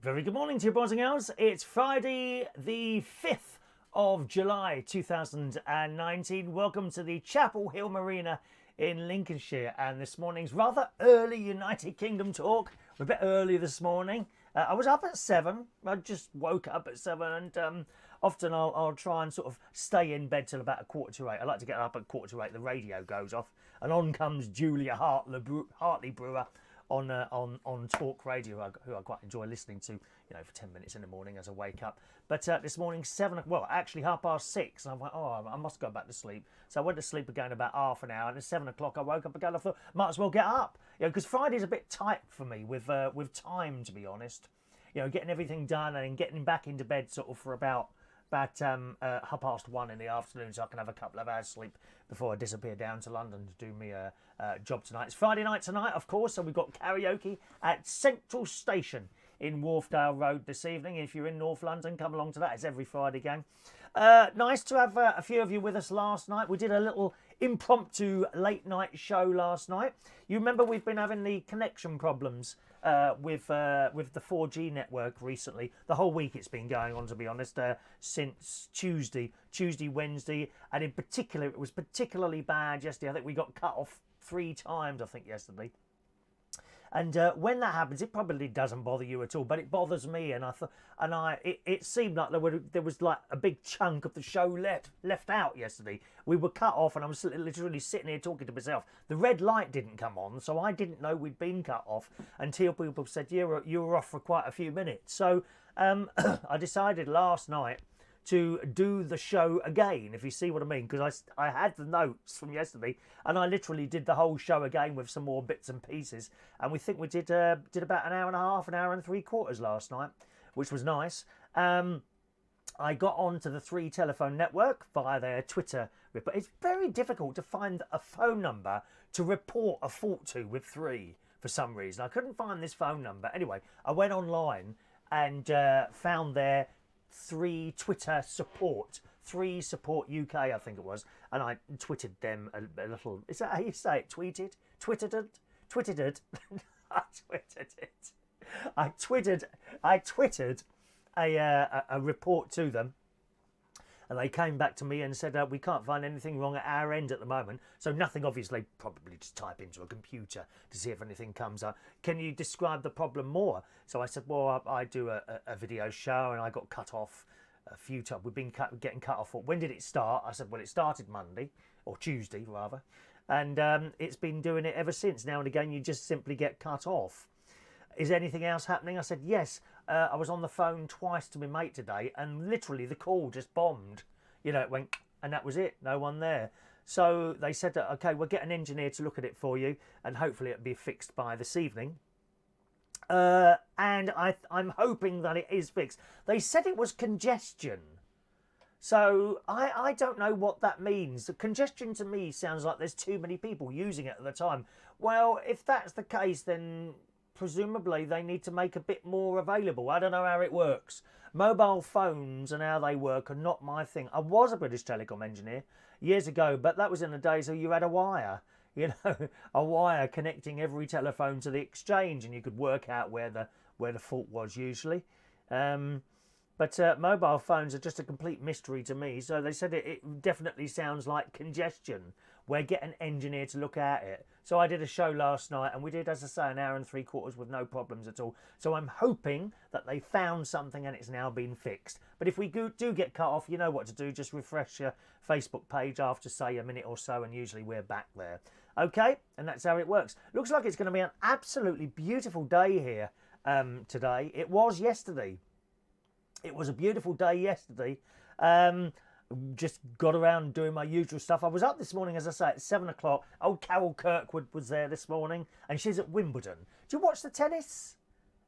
Very good morning to you, boys and girls. It's Friday, the 5th of July 2019. Welcome to the Chapel Hill Marina in Lincolnshire. And this morning's rather early United Kingdom talk. We're a bit early this morning. I was up at 7. I just woke up at 7 and often I'll try and sort of stay in bed till about 7:45. I like to get up at 7:45. The radio goes off and on comes Julia Hartley Brewer on talk radio, who I quite enjoy listening to, for 10 minutes in the morning as I wake up. But this morning, 6:30, and I'm like, I must go back to sleep. So I went to sleep again about half an hour, and at 7 o'clock I woke up again. I thought, might as well get up, because Friday's a bit tight for me with time, to be honest. Getting everyththing done and then getting back into bed sort of for about 1:30 in the afternoon, so I can have a couple of hours sleep before I disappear down to London to do me a job tonight. It's Friday night tonight, of course, so we've got karaoke at Central Station in Wharfdale Road this evening. If you're in North London, come along to that. It's every Friday, gang. Nice to have a few of you with us last night. We did a little impromptu late night show last night. You remember we've been having the connection problems with the 4G network recently. The whole week it's been going on, to be honest, since Tuesday, Wednesday, and in particular it was particularly bad yesterday. I think we got cut off 3 times, I think, yesterday. And when that happens, it probably doesn't bother you at all, but it bothers me. And it seemed like there was like a big chunk of the show left out yesterday. We were cut off, and I was literally sitting here talking to myself. The red light didn't come on, so I didn't know we'd been cut off until people said you were off for quite a few minutes. So I decided last night to do the show again, if you see what I mean, because I had the notes from yesterday and I literally did the whole show again with some more bits and pieces, and we think we did about an hour and a half, an hour and 3/4 last night, which was nice. I got onto the 3 telephone network via their Twitter report. It's very difficult to find a phone number to report a fault to with 3 for some reason. I couldn't find this phone number. Anyway, I went online and found their 3 Twitter support, 3 support UK, I think it was, and I twittered them a little. Is that how you say it? Twittered it. I twittered a report to them, and they came back to me and said we can't find anything wrong at our end at the moment. So nothing, obviously. Probably just type into a computer to see if anything comes up. Can you describe the problem more? So I said, well, I do a video show and I got cut off a few times. We've been getting cut off. When did it start? I said, well, it started Monday, or Tuesday rather, and it's been doing it ever since. Now and again you just simply get cut off. Is anything else happening? I said, yes. I was on the phone twice to my mate today, and literally the call just bombed. It went, and that was it. No one there. So they said, okay, we'll get an engineer to look at it for you, and hopefully it'll be fixed by this evening. And I'm hoping that it is fixed. They said it was congestion. So I don't know what that means. The congestion to me sounds like there's too many people using it at the time. Well, if that's the case, then presumably they need to make a bit more available. I don't know how it works. Mobile phones and how they work are not my thing. I was a British Telecom engineer years ago, but that was in the days where you had a wire. A wire connecting every telephone to the exchange, and you could work out where the fault was usually. But mobile phones are just a complete mystery to me. So they said it definitely sounds like congestion. We'll get an engineer to look at it. So I did a show last night, and we did, as I say, an hour and 3/4 with no problems at all. So I'm hoping that they found something and it's now been fixed. But if we do get cut off, you know what to do. Just refresh your Facebook page after, say, a minute or so, and usually we're back there. Okay, and that's how it works. Looks like it's going to be an absolutely beautiful day here today. It was yesterday. It was a beautiful day yesterday. Just got around doing my usual stuff. I was up this morning, as I say, at 7 o'clock. Old Carol Kirkwood was there this morning, and she's at Wimbledon. Do you watch the tennis?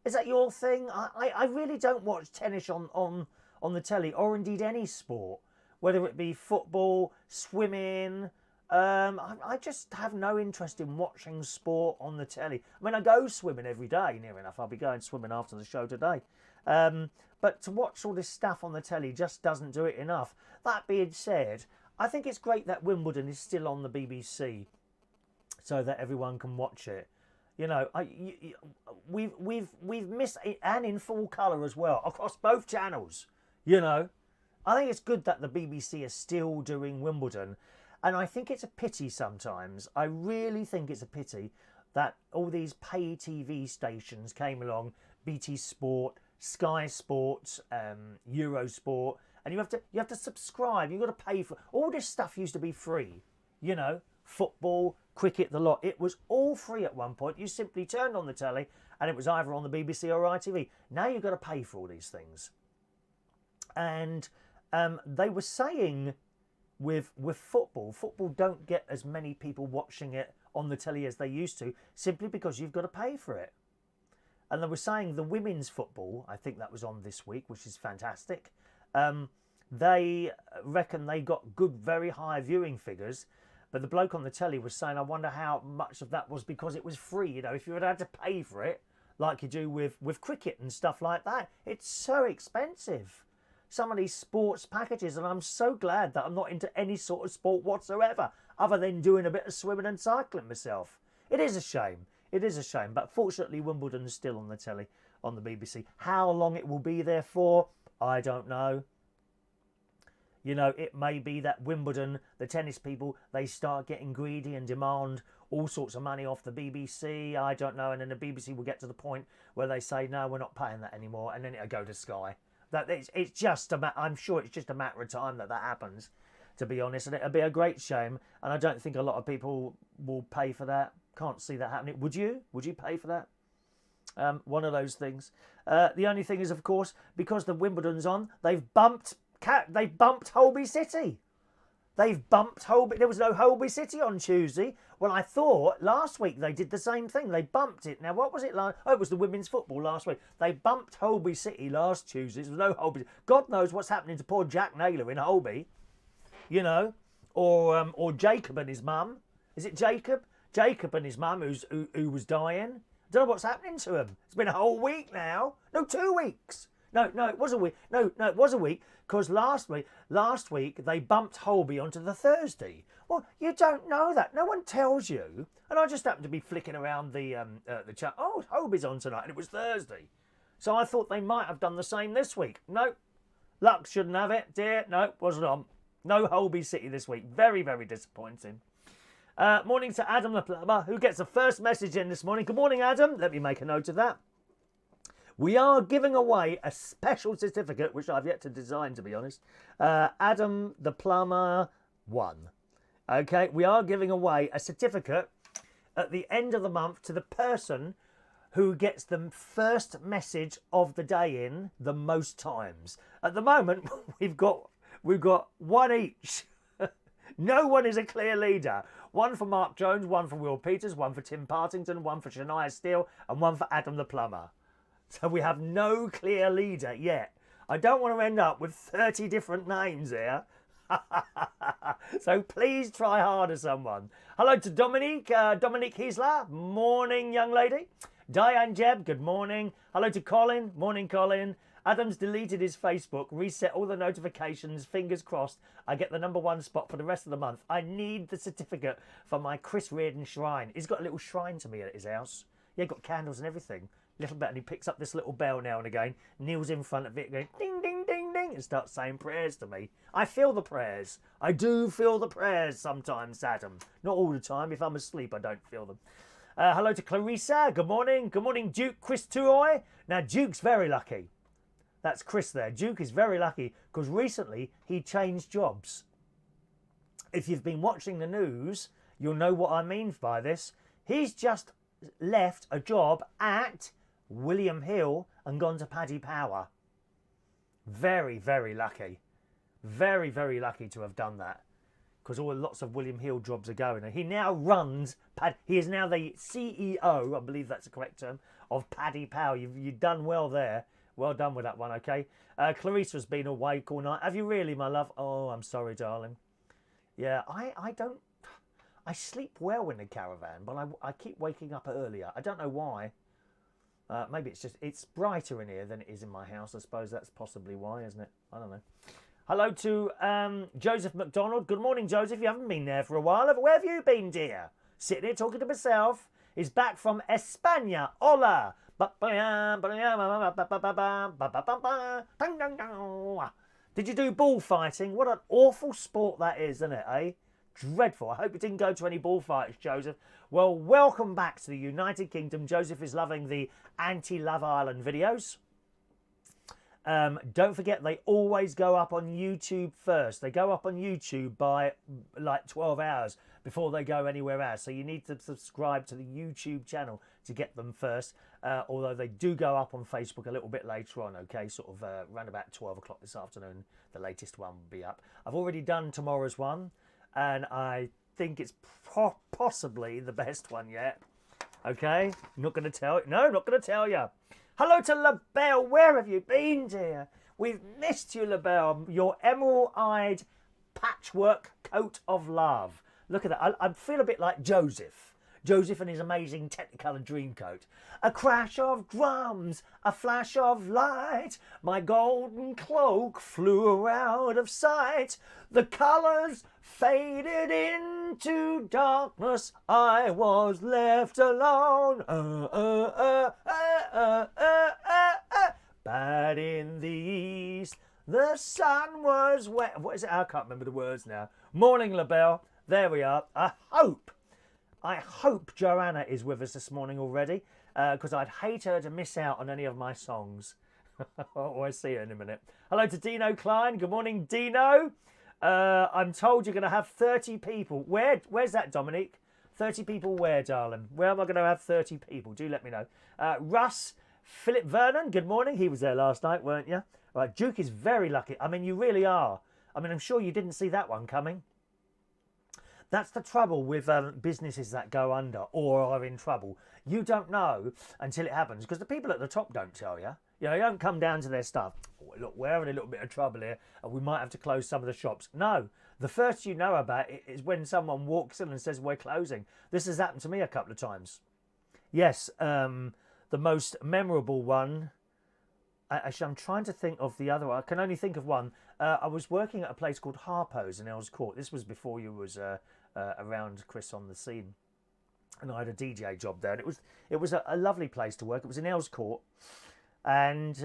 Is that your thing? I really don't watch tennis on the telly, or indeed any sport, whether it be football, swimming. I just have no interest in watching sport on the telly. I mean, I go swimming every day, near enough. I'll be going swimming after the show today. But to watch all this stuff on the telly just doesn't do it enough. That being said, I think it's great that Wimbledon is still on the BBC so that everyone can watch it. You know, we've missed it, and in full colour as well across both channels. You know, I think it's good that the BBC is still doing Wimbledon, and I think it's a pity sometimes. I really think it's a pity that all these pay TV stations came along, BT Sport, Sky Sports, Eurosport, and you have to subscribe. You've got to pay for all this stuff. Used to be free, you know, football, cricket, the lot. It was all free at one point. You simply turned on the telly, and it was either on the BBC or ITV. Now you've got to pay for all these things. And they were saying with football don't get as many people watching it on the telly as they used to, simply because you've got to pay for it. And they were saying the women's football, I think that was on this week, which is fantastic. They reckon they got good, very high viewing figures. But the bloke on the telly was saying, I wonder how much of that was because it was free. You know, if you had to pay for it, like you do with cricket and stuff like that, it's so expensive. Some of these sports packages, and I'm so glad that I'm not into any sort of sport whatsoever, other than doing a bit of swimming and cycling myself. It is a shame. It is a shame. But fortunately, Wimbledon is still on the telly, on the BBC. How long it will be there for, I don't know. You know, it may be that Wimbledon, the tennis people, they start getting greedy and demand all sorts of money off the BBC. I don't know. And then the BBC will get to the point where they say, no, we're not paying that anymore. And then it'll go to Sky. It's just I'm sure it's just a matter of time that happens, to be honest. And it'll be a great shame. And I don't think a lot of people will pay for that. Can't see that happening. Would you? Would you pay for that? One of those things. The only thing is, of course, because the Wimbledon's on, they've bumped Holby City. They've bumped Holby. There was no Holby City on Tuesday. Well, I thought last week they did the same thing. They bumped it. Now, what was it last? Oh, it was the women's football last week. They bumped Holby City last Tuesday. There was no Holby. God knows what's happening to poor Jack Naylor in Holby. You know, or Jacob and his mum. Is it Jacob? Jacob and his mum, who was dying. Don't know what's happening to him. It's been a whole week now. No, 2 weeks. No, it was a week. No, it was a week, because last week they bumped Holby onto the Thursday. Well, you don't know that. No one tells you. And I just happened to be flicking around the chat. Oh, Holby's on tonight, and it was Thursday. So I thought they might have done the same this week. No, luck shouldn't have it, dear. No, wasn't on. No Holby City this week. Very, very disappointing. Morning to Adam the plumber, who gets the first message in this morning. Good morning, Adam. Let me make a note of that. We are giving away a special certificate, which I've yet to design, to be honest. Adam the Plumber 1. Okay, we are giving away a certificate at the end of the month to the person who gets the first message of the day in the most times. At the moment, we've got one each. No one is a clear leader. One for Mark Jones, one for Will Peters, one for Tim Partington, one for Shania Steele, and one for Adam the Plumber. So we have no clear leader yet. I don't want to end up with 30 different names here. So please try harder, someone. Hello to Dominique Hisler. Morning, young lady. Diane Jeb, good morning. Hello to Colin. Morning, Colin. Adam's deleted his Facebook, reset all the notifications. Fingers crossed I get the #1 spot for the rest of the month. I need the certificate for my Chris Reardon shrine. He's got a little shrine to me at his house. Yeah, got candles and everything. Little bit, and he picks up this little bell now and again, kneels in front of it, going ding, ding, ding, ding, and starts saying prayers to me. I feel the prayers. I do feel the prayers sometimes, Adam. Not all the time. If I'm asleep, I don't feel them. Hello to Clarissa. Good morning. Good morning, Duke Chris Tuoy. Now, Duke's very lucky. That's Chris there. Duke is very lucky because recently he changed jobs. If you've been watching the news, you'll know what I mean by this. He's just left a job at William Hill and gone to Paddy Power. Very, very lucky. Very, very lucky to have done that, because lots of William Hill jobs are going. He now runs, he is now the CEO, I believe that's the correct term, of Paddy Power. You've done well there. Well done with that one, okay? Clarissa's been awake all night. Have you really, my love? Oh, I'm sorry, darling. Yeah, I sleep well in the caravan, but I keep waking up earlier. I don't know why. Maybe it's brighter in here than it is in my house. I suppose that's possibly why, isn't it? I don't know. Hello to Joseph McDonald. Good morning, Joseph. You haven't been there for a while. Where have you been, dear? Sitting here talking to myself. is back from España. Hola! Did you do bullfighting? What an awful sport that is, isn't it, eh? Dreadful. I hope you didn't go to any bullfights, Joseph. Well, welcome back to the United Kingdom. Joseph is loving the anti-Love Island videos. Don't forget, they always go up on YouTube first. They go up on YouTube by like 12 hours before they go anywhere else. So you need to subscribe to the YouTube channel to get them first. Although they do go up on Facebook a little bit later on, okay? Sort of around about 12 o'clock this afternoon, the latest one will be up. I've already done tomorrow's one, and I think it's possibly the best one yet. Okay? Not going to tell you. No, not going to tell you. Hello to LaBelle. Where have you been, dear? We've missed you, LaBelle. Your emerald-eyed patchwork coat of love. Look at that. I feel a bit like Joseph. Joseph and his amazing Technicolor Dreamcoat. A crash of drums, a flash of light. My golden cloak flew out of sight. The colours faded into darkness. I was left alone. Bad in the east, the sun was wet. What is it? I can't remember the words now. Morning, LaBelle. There we are. I hope Joanna is with us this morning already, because I'd hate her to miss out on any of my songs. Oh, I see her in a minute. Hello to Dino Klein. Good morning, Dino. I'm told you're going to have 30 people. Where's that, Dominique? 30 people where, darling? Where am I going to have 30 people? Do let me know. Russ, Philip Vernon, good morning. He was there last night, weren't you? Right, Duke is very lucky. I mean, you really are. I mean, I'm sure you didn't see that one coming. That's the trouble with businesses that go under or are in trouble. You don't know until it happens, because the people at the top don't tell you. You know, you don't come down to their stuff. Oh, look, we're having a little bit of trouble here and we might have to close some of the shops. No, the first you know about it is when someone walks in and says, we're closing. This has happened to me a couple of times. Yes, the most memorable one, actually, I'm trying to think of the other one. I can only think of one. I was working at a place called Harpo's in Earls Court. This was before you was around, Chris, on the scene. And I had a DJ job there. And it was a lovely place to work. It was in Earls Court. And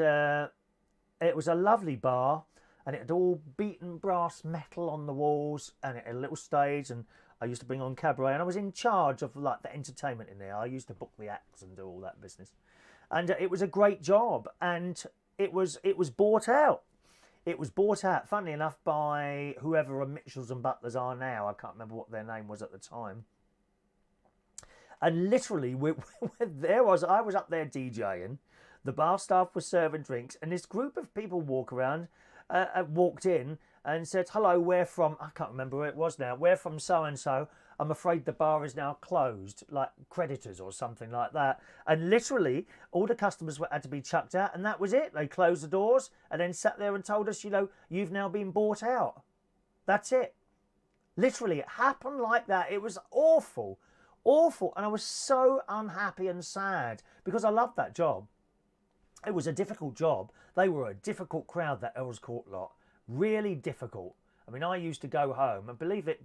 it was a lovely bar. And it had all beaten brass metal on the walls. And it had a little stage. And I used to bring on cabaret. And I was in charge of like the entertainment in there. I used to book the acts and do all that business. And it was a great job. And it was bought out. It was bought out, funnily enough, by whoever Mitchells and Butlers are now. I can't remember what their name was at the time. And literally, I was up there DJing. The bar staff was serving drinks. And this group of people walked in and said, hello, we're from, I can't remember where it was now. We're from so-and-so. I'm afraid the bar is now closed, like creditors or something like that. And literally, all the customers had to be chucked out, and that was it. They closed the doors and then sat there and told us, you know, you've now been bought out. That's it. Literally, it happened like that. It was awful, awful. And I was so unhappy and sad because I loved that job. It was a difficult job. They were a difficult crowd, that Earls Court lot. Really difficult. I mean, I used to go home, and believe it,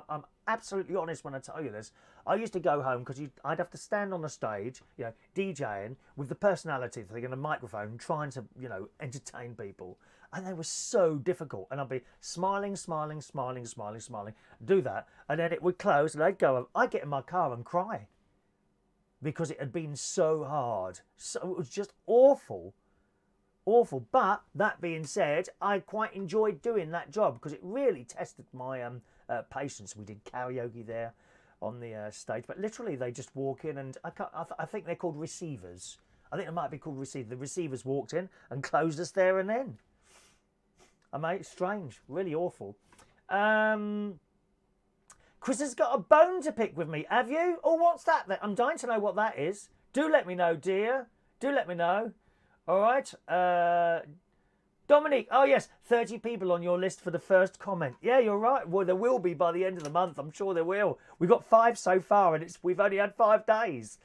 I'm absolutely honest when I tell you this. I used to go home because I'd have to stand on the stage, you know, DJing with the personality thing and a microphone, trying to, you know, entertain people. And they were so difficult. And I'd be smiling, smiling, smiling, smiling, smiling, do that. And then it would close, and I'd get in my car and cry because it had been so hard. So it was just awful. Awful. But that being said, I quite enjoyed doing that job because it really tested my patience. We did karaoke there on the stage, but literally they just walk in and I think they're called receivers. I think they might be called receivers. The receivers walked in and closed us there and then. I mean, it's strange, really awful. Chris has got a bone to pick with me. Have you? Oh, what's that? I'm dying to know what that is. Do let me know, dear. Do let me know. All right. Dominique, oh yes, 30 people on your list for the first comment. Yeah, you're right. Well, there will be by the end of the month. I'm sure there will. We've got 5 so far, and we've only had 5 days.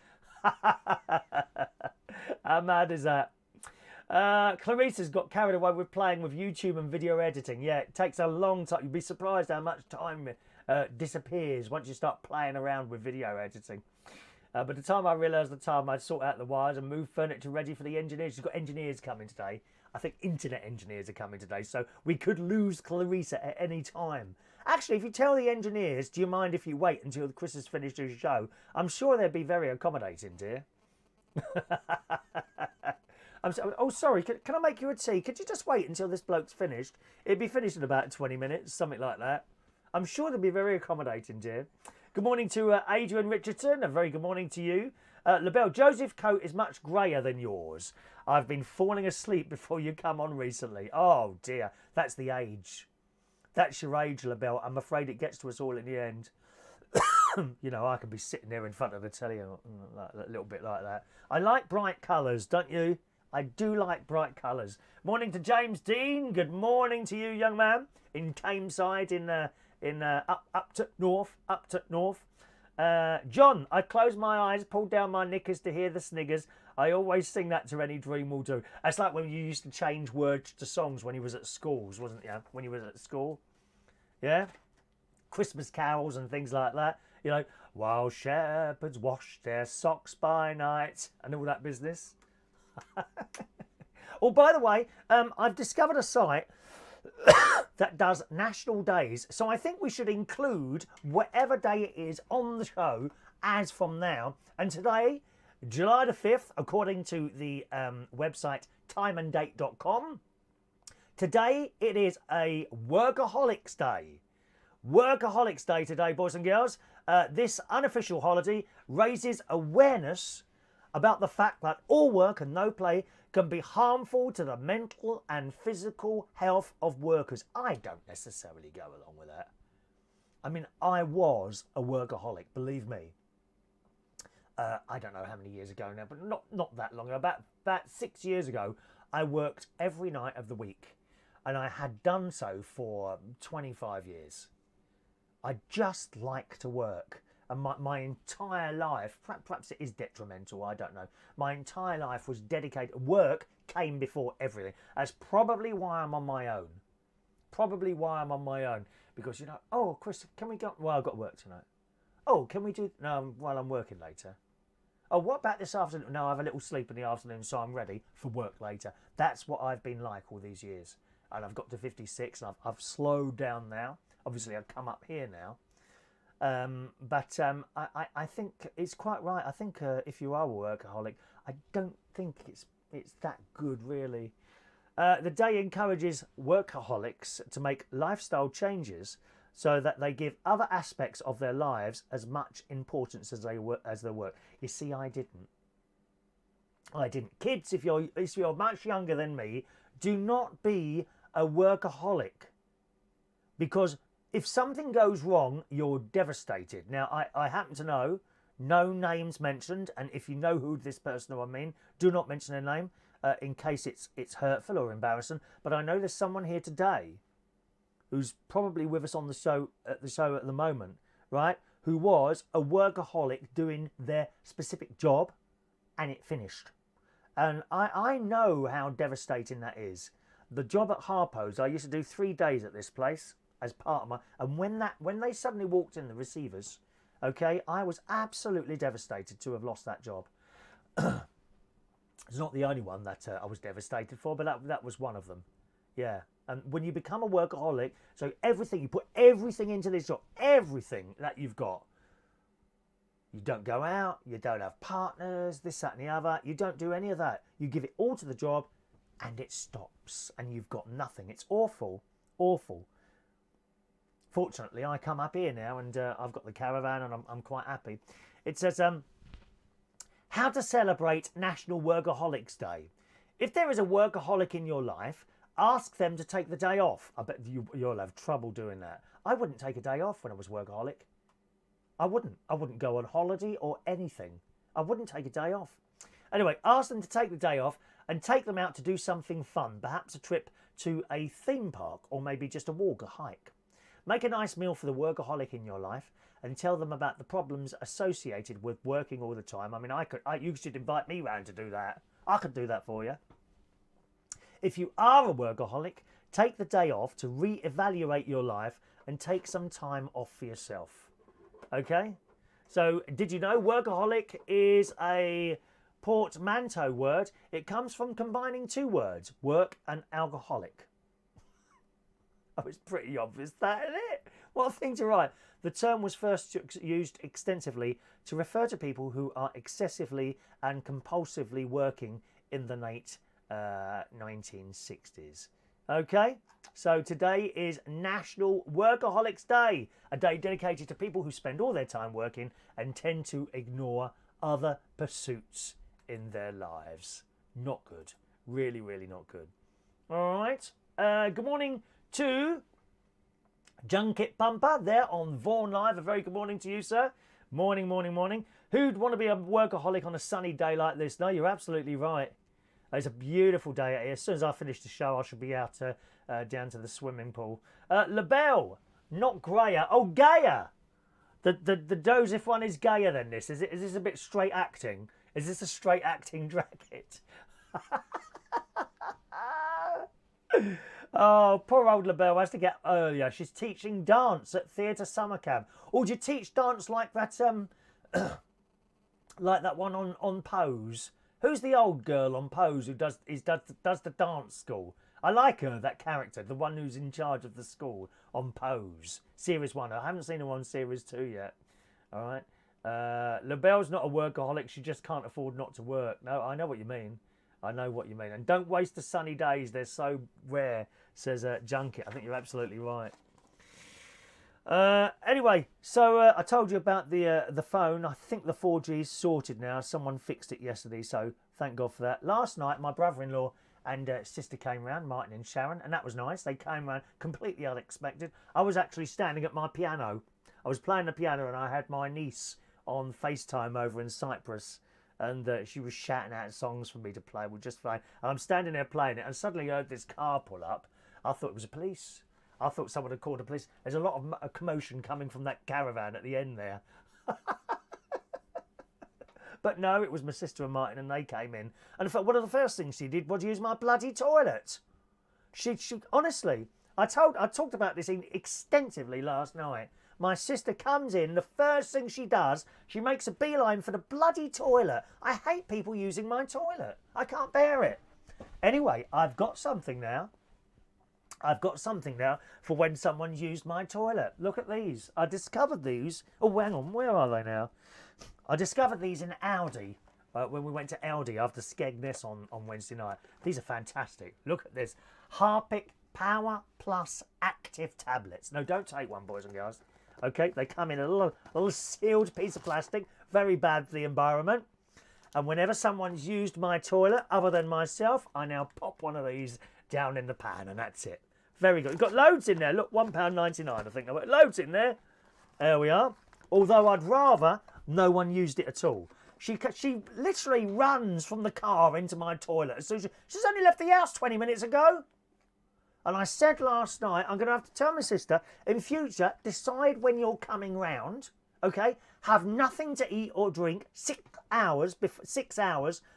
How mad is that? Clarissa's got carried away with playing with YouTube and video editing. Yeah, it takes a long time. You'd be surprised how much time disappears once you start playing around with video editing. By the time I realised the time, I'd sort out the wires and move furniture ready for the engineers. We've got engineers coming today. I think internet engineers are coming today, so we could lose Clarissa at any time. Actually, if you tell the engineers, do you mind if you wait until Chris has finished his show? I'm sure they'd be very accommodating, dear. Oh, sorry, can I make you a tea? Could you just wait until this bloke's finished? It'd be finished in about 20 minutes, something like that. I'm sure they'd be very accommodating, dear. Good morning to Adrian Richardson. A very good morning to you. LaBelle, Joseph's coat is much greyer than yours. I've been falling asleep before you come on recently. Oh, dear. That's the age. That's your age, LaBelle. I'm afraid it gets to us all in the end. You know, I can be sitting there in front of the telly a little bit like that. I like bright colours, don't you? I do like bright colours. Morning to James Dean. Good morning to you, young man. In Tameside, up to north. John, I close my eyes, pull down my knickers to hear the sniggers. I always sing that to any dream will do. That's like when you used to change words to songs when you was at schools, wasn't you? When you was at school. Yeah? Christmas carols and things like that. You know, while shepherds wash their socks by night and all that business. Oh, by the way, I've discovered a site that does national days. So I think we should include whatever day it is on the show as from now. And today, July the 5th, according to the website timeanddate.com, today it is a Workaholics Day. Workaholics Day today, boys and girls. This unofficial holiday raises awareness about the fact that all work and no play can be harmful to the mental and physical health of workers. I don't necessarily go along with that. I mean, I was a workaholic, believe me. I don't know how many years ago now, but not that long ago. About 6 years ago, I worked every night of the week. And I had done so for 25 years. I just like to work. And my entire life, perhaps it is detrimental, I don't know. My entire life was dedicated. Work came before everything. That's probably why I'm on my own. Probably why I'm on my own. Because, you know, oh, Chris, can we go? Well, I've got work tonight. Oh, can we do? No, while I'm working later. Oh, what about this afternoon? No, I have a little sleep in the afternoon, so I'm ready for work later. That's what I've been like all these years. And I've got to 56, and I've slowed down now. Obviously, I've come up here now. I think it's quite right. I think if you are a workaholic, I don't think it's that good, really. The day encourages workaholics to make lifestyle changes so that they give other aspects of their lives as much importance as their work. You see, I didn't. Kids, if you're much younger than me, do not be a workaholic, because if something goes wrong, you're devastated. Now, I happen to know, no names mentioned, and if you know who this person or I mean, do not mention their name in case it's hurtful or embarrassing. But I know there's someone here today who's probably with us on the show at the moment, right? Who was a workaholic doing their specific job, and it finished. And I know how devastating that is. The job at Harpo's, I used to do 3 days at this place as part of my, and when they suddenly walked in, the receivers, okay, I was absolutely devastated to have lost that job. It's not the only one that I was devastated for, but that was one of them. Yeah. And when you become a workaholic, so you put everything into this job, everything that you've got. You don't go out, you don't have partners, this, that and the other. You don't do any of that. You give it all to the job and it stops and you've got nothing. It's awful, awful. Fortunately, I come up here now and I've got the caravan and I'm quite happy. It says, how to celebrate National Workaholics Day. If there is a workaholic in your life, ask them to take the day off. I bet you'll have trouble doing that. I wouldn't take a day off when I was workaholic. I wouldn't go on holiday or anything. I wouldn't take a day off. Anyway, ask them to take the day off and take them out to do something fun. Perhaps a trip to a theme park or maybe just a walk, a hike. Make a nice meal for the workaholic in your life and tell them about the problems associated with working all the time. I mean, you should invite me round to do that. I could do that for you. If you are a workaholic, take the day off to re-evaluate your life and take some time off for yourself. Okay? So, did you know workaholic is a portmanteau word? It comes from combining two words, work and alcoholic. Oh, it's pretty obvious, that, isn't it? What a thing to write. The term was first used extensively to refer to people who are excessively and compulsively working in the late 1960s. Okay, so today is National Workaholics Day, a day dedicated to people who spend all their time working and tend to ignore other pursuits in their lives. Not good. Really, really not good. All right. Good morning to Junket Pumper there on Vaughan Live. A very good morning to you, sir. Morning, morning, morning. Who'd want to be a workaholic on a sunny day like this? No, you're absolutely right. It's a beautiful day out here. As soon as I finish the show, I should be out down to the swimming pool. LaBelle, not grayer. Oh, gayer. The Joseph one is gayer than this. Is this a bit straight acting? Is this a straight acting jacket? Oh, poor old LaBelle has to get earlier. She's teaching dance at Theatre Summer Camp. Or do you teach dance like that? Like that one on Pose? Who's the old girl on Pose who does the dance school? I like her, that character, the one who's in charge of the school on Pose. Series 1. I haven't seen her on Series 2 yet. All right. LaBelle's not a workaholic. She just can't afford not to work. No, I know what you mean. I know what you mean. And don't waste the sunny days. They're so rare, says Junket. I think you're absolutely right. Anyway, so I told you about the phone. I think the 4G's sorted now. Someone fixed it yesterday, so thank God for that. Last night, my brother-in-law and sister came round, Martin and Sharon, and that was nice. They came round completely unexpected. I was actually standing at my piano. I was playing the piano, and I had my niece on FaceTime over in Cyprus, and she was shouting out songs for me to play. We're just fine. And I'm standing there playing it, and suddenly I heard this car pull up. I thought it was a police. I thought someone had called the police. There's a lot of commotion coming from that caravan at the end there. But no, it was my sister and Martin, and they came in. And in fact, one of the first things she did was use my bloody toilet. She honestly, I talked about this extensively last night. My sister comes in, the first thing she does, she makes a beeline for the bloody toilet. I hate people using my toilet. I can't bear it. Anyway, I've got something now. I've got something now for when someone's used my toilet. Look at these. I discovered these. Oh, hang on. Where are they now? I discovered these in Aldi when we went to Aldi after Skegness on Wednesday night. These are fantastic. Look at this. Harpic Power Plus Active Tablets. No, don't take one, boys and girls. Okay, they come in a little sealed piece of plastic. Very bad for the environment. And whenever someone's used my toilet, other than myself, I now pop one of these down in the pan, and that's it. Very good. You've got loads in there. Look, £1.99, I think. I've got loads in there. There we are. Although I'd rather no one used it at all. She literally runs from the car into my toilet. So she's only left the house 20 minutes ago. And I said last night, I'm going to have to tell my sister, in future, decide when you're coming round, okay? Have nothing to eat or drink 6 hours,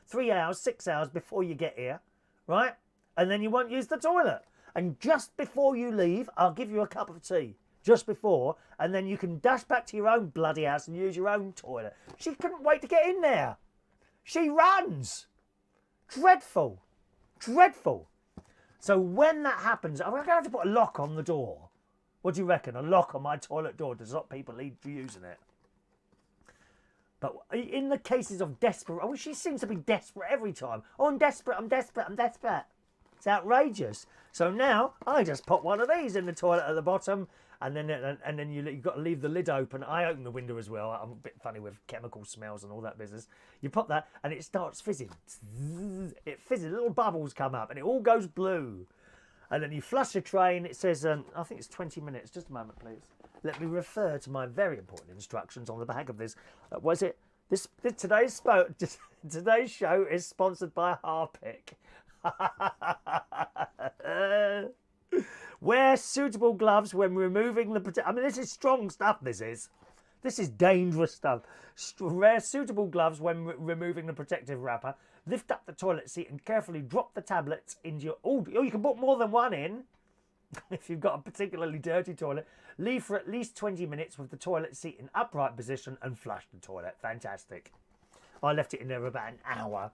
3 hours, 6 hours before you get here, right? And then you won't use the toilet. And just before you leave, I'll give you a cup of tea. Just before, and then you can dash back to your own bloody house and use your own toilet. She couldn't wait to get in there. She runs. Dreadful. Dreadful. So when that happens, I'm going to have to put a lock on the door. What do you reckon? A lock on my toilet door to stop people using it. But in the cases of desperate... Oh, she seems to be desperate every time. Oh, I'm desperate, I'm desperate, I'm desperate. It's outrageous. So now I just put one of these in the toilet at the bottom, and then you've got to leave the lid open. I open the window as well. I'm a bit funny with chemical smells and all that business. You pop that, and it starts fizzing. It fizzes. Little bubbles come up, and it all goes blue. And then you flush the train. It says, I think it's 20 minutes. Just a moment, please. Let me refer to my very important instructions on the back of this. Was it? Today's show is sponsored by Harpic. Wear suitable gloves when removing the... I mean, this is strong stuff, this is. This is dangerous stuff. Wear suitable gloves when removing the protective wrapper. Lift up the toilet seat and carefully drop the tablets into your... Oh, you can put more than one in. If you've got a particularly dirty toilet, leave for at least 20 minutes with the toilet seat in upright position and flush the toilet. Fantastic. I left it in there about an hour.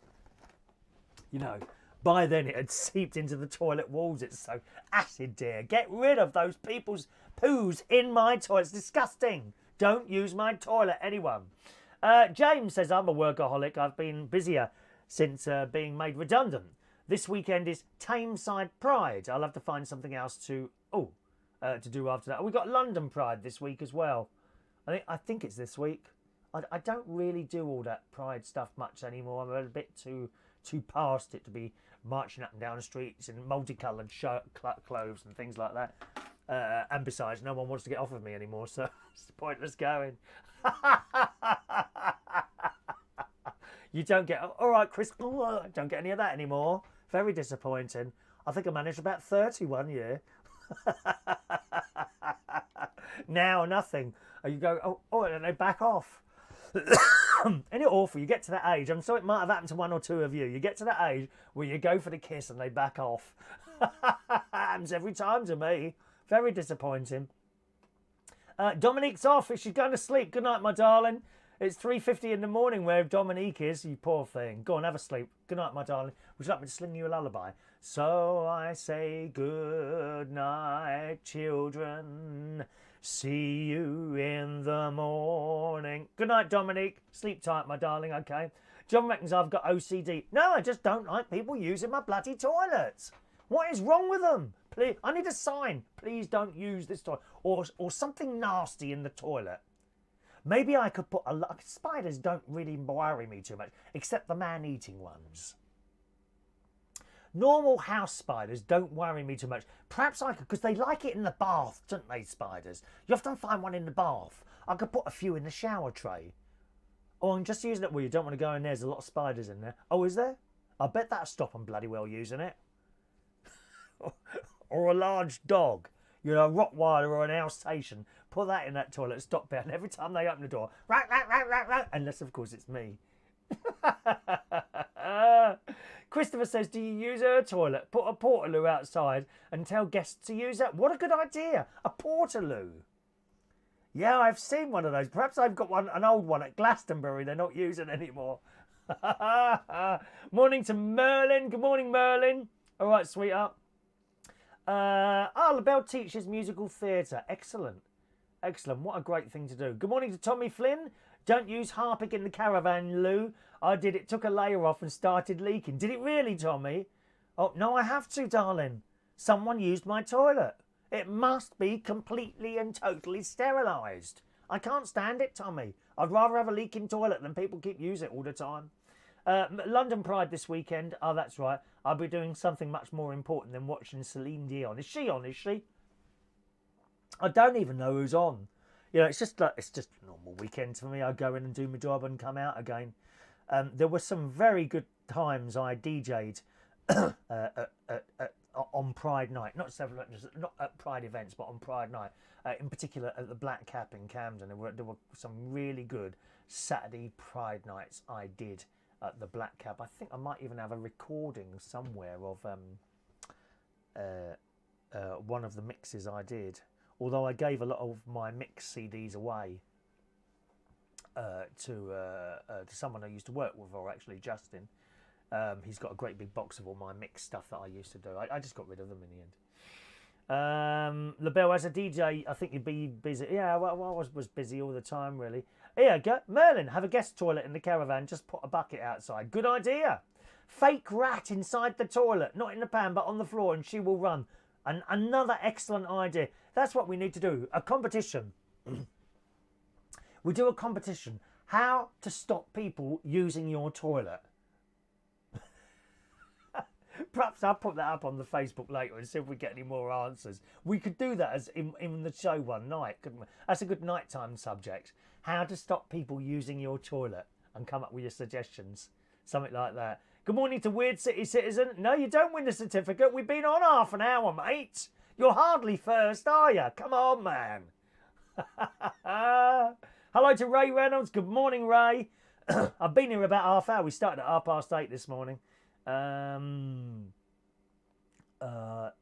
You know, by then it had seeped into the toilet walls. It's so acid, dear. Get rid of those people's poos in my toilet. It's disgusting. Don't use my toilet, anyone. James says, I'm a workaholic. I've been busier since being made redundant. This weekend is Tameside Pride. I'll have to find something else to do after that. We've got London Pride this week as well. I think it's this week. I don't really do all that Pride stuff much anymore. I'm a bit too past it to be marching up and down the streets in multicoloured clothes and things like that. And besides, no one wants to get off of me anymore, so it's pointless going. You don't get, all right, Chris, I don't get any of that anymore. Very disappointing. I think I managed about 30 one year. Now nothing. You go, and then they back off. Isn't it awful? You get to that age, I'm sure it might have happened to one or two of you. You get to that age where you go for the kiss and they back off. Happens every time to me. Very disappointing. Dominique's off. She's going to sleep. Good night, my darling. It's 3:50 in the morning where Dominique is. You poor thing. Go on, have a sleep. Good night, my darling. Would you like me to sling you a lullaby? So I say good night, children. See you in the morning. Good night, Dominique. Sleep tight, my darling, okay? John reckons I've got OCD. No, I just don't like people using my bloody toilets. What is wrong with them? Please, I need a sign. Please don't use this toilet. Or something nasty in the toilet. Maybe I could put spiders don't really worry me too much, except the man-eating ones. Normal house spiders don't worry me too much. Perhaps I could, because they like it in the bath, don't they, spiders? You often find one in the bath. I could put a few in the shower tray. Oh, I'm just using it. Well, you don't want to go in there. There's a lot of spiders in there. Oh, is there? I bet that'll stop them bloody well using it. Or a large dog. You know, a Rottweiler or an Alsatian. Put that in that toilet, stop there, and every time they open the door, unless, of course, it's me. Christopher says, do you use her toilet? Put a portaloo outside and tell guests to use that. What a good idea. A portaloo. Yeah, I've seen one of those. Perhaps I've got an old one at Glastonbury they're not using anymore. Morning to Merlin. Good morning, Merlin. All right, sweetheart. LaBelle teaches musical theatre. Excellent. Excellent. What a great thing to do. Good morning to Tommy Flynn. Don't use Harpic in the caravan, Lou. I did it. Took a layer off and started leaking. Did it really, Tommy? Oh, no, I have to, darling. Someone used my toilet. It must be completely and totally sterilised. I can't stand it, Tommy. I'd rather have a leaking toilet than people keep using it all the time. London Pride this weekend. Oh, that's right. I'll be doing something much more important than watching Celine Dion. Is she on, is she? I don't even know who's on. You know, it's just a normal weekend for me. I go in and do my job and come out again. There were some very good times I DJ'd on Pride night. Not at Pride events, but on Pride night. In particular at the Black Cap in Camden. There were some really good Saturday Pride nights I did at the Black Cap. I think I might even have a recording somewhere of one of the mixes I did. Although I gave a lot of my mix CDs away to someone I used to work with, or actually Justin. He's got a great big box of all my mix stuff that I used to do. I just got rid of them in the end. LaBelle, as a DJ, I think you'd be busy. Yeah, well, I was busy all the time, really. Here, go. Merlin, have a guest toilet in the caravan. Just put a bucket outside. Good idea. Fake rat inside the toilet, not in the pan, but on the floor, and she will run. And another excellent idea. That's what we need to do. A competition. We do a competition. How to stop people using your toilet. Perhaps I'll put that up on the Facebook later and see if we get any more answers. We could do that as in the show one night, couldn't we? That's a good nighttime subject. How to stop people using your toilet, and come up with your suggestions. Something like that. Good morning to Weird City Citizen. No, you don't win the certificate. We've been on half an hour, mate. You're hardly first, are you? Come on, man. Hello to Ray Reynolds. Good morning, Ray. I've been here about half hour. We started at 8:30 this morning. Oh,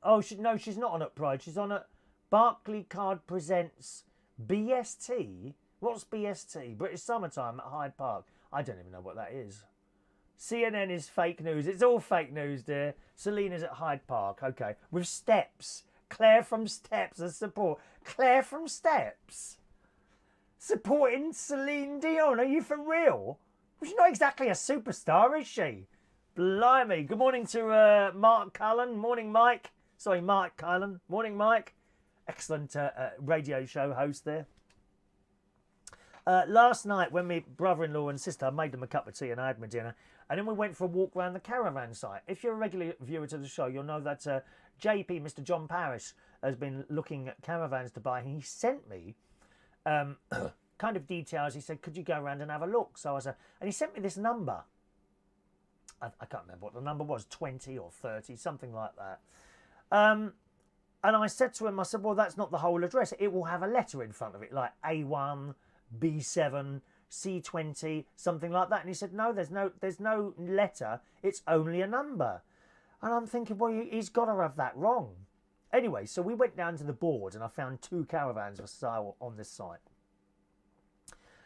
Oh, no, she's not on at Pride. She's on at Barclaycard Presents BST. What's BST? British Summertime at Hyde Park. I don't even know what that is. CNN is fake news. It's all fake news, dear. Selena's at Hyde Park. Okay. With Steps. Claire from Steps as support. Claire from Steps? Supporting Celine Dion. Are you for real? Well, she's not exactly a superstar, is she? Blimey. Good morning to Mark Cullen. Morning, Mike. Sorry, Mark Cullen. Morning, Mike. Excellent radio show host there. Last night, when my brother-in-law and sister, I made them a cup of tea and I had my dinner, and then we went for a walk around the caravan site. If you're a regular viewer to the show, you'll know that JP, Mr. John Parrish, has been looking at caravans to buy. He sent me kind of details. He said, could you go around and have a look? So I said, and he sent me this number. I can't remember what the number was, 20 or 30, something like that. And I said to him, I said, well, that's not the whole address. It will have a letter in front of it, like A1, B7, C20, something like that. And he said, no, there's no letter. It's only a number. And I'm thinking, well, he's got to have that wrong. Anyway, so we went down to the board and I found 2 caravans for sale on this site.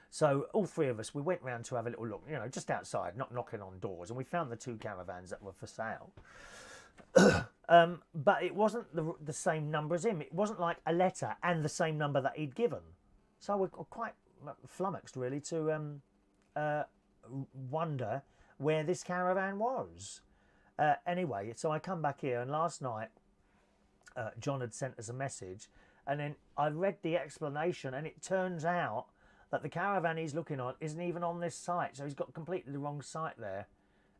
So all 3 of us, we went round to have a little look, you know, just outside, not knocking on doors. And we found the 2 caravans that were for sale. But it wasn't the same number as him. It wasn't like a letter and the same number that he'd given. So we're quite flummoxed, really, to wonder where this caravan was. Anyway, so I come back here, and last night John had sent us a message, and then I read the explanation, and it turns out that the caravan he's looking on isn't even on this site, so he's got completely the wrong site there.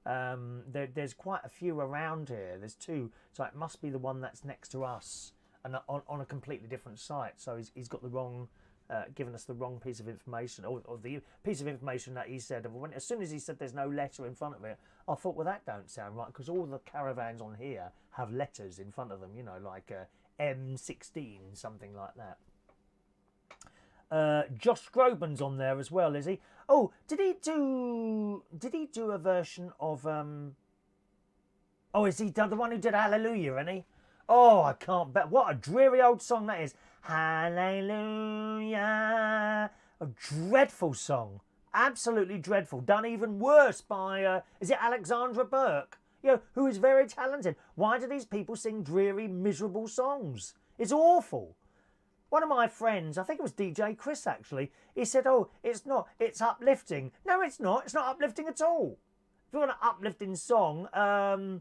There's quite a few around here. There's 2, so it must be the one that's next to us, and on a completely different site. So he's got the wrong, given us the wrong piece of information, or the piece of information that he said. As soon as he said there's no letter in front of it, I thought, well, that don't sound right, because all the caravans on here have letters in front of them, you know, like M16, something like that. Josh Groban's on there as well, is he? Oh, did he do a version of oh, is he the one who did Hallelujah, isn't he? Oh, I can't bet. What a dreary old song that is. Hallelujah. A dreadful song. Absolutely dreadful. Done even worse by is it Alexandra Burke? You know, who is very talented. Why do these people sing dreary, miserable songs? It's awful. One of my friends, I think it was DJ Chris actually, he said, oh, it's not, it's uplifting. No, it's not. It's not uplifting at all. If you want an uplifting song, I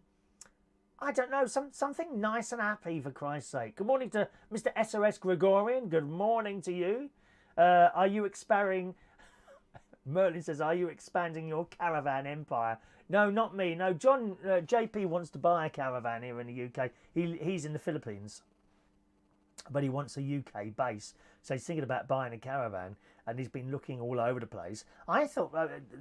don't know, something nice and happy, for Christ's sake. Good morning to Mr. SOS Gregorian. Good morning to you. Are you expanding, Merlin says, are you expanding your caravan empire? No, not me. No, John, JP wants to buy a caravan here in the UK. He's in the Philippines, but he wants a UK base. So he's thinking about buying a caravan, and he's been looking all over the place. I thought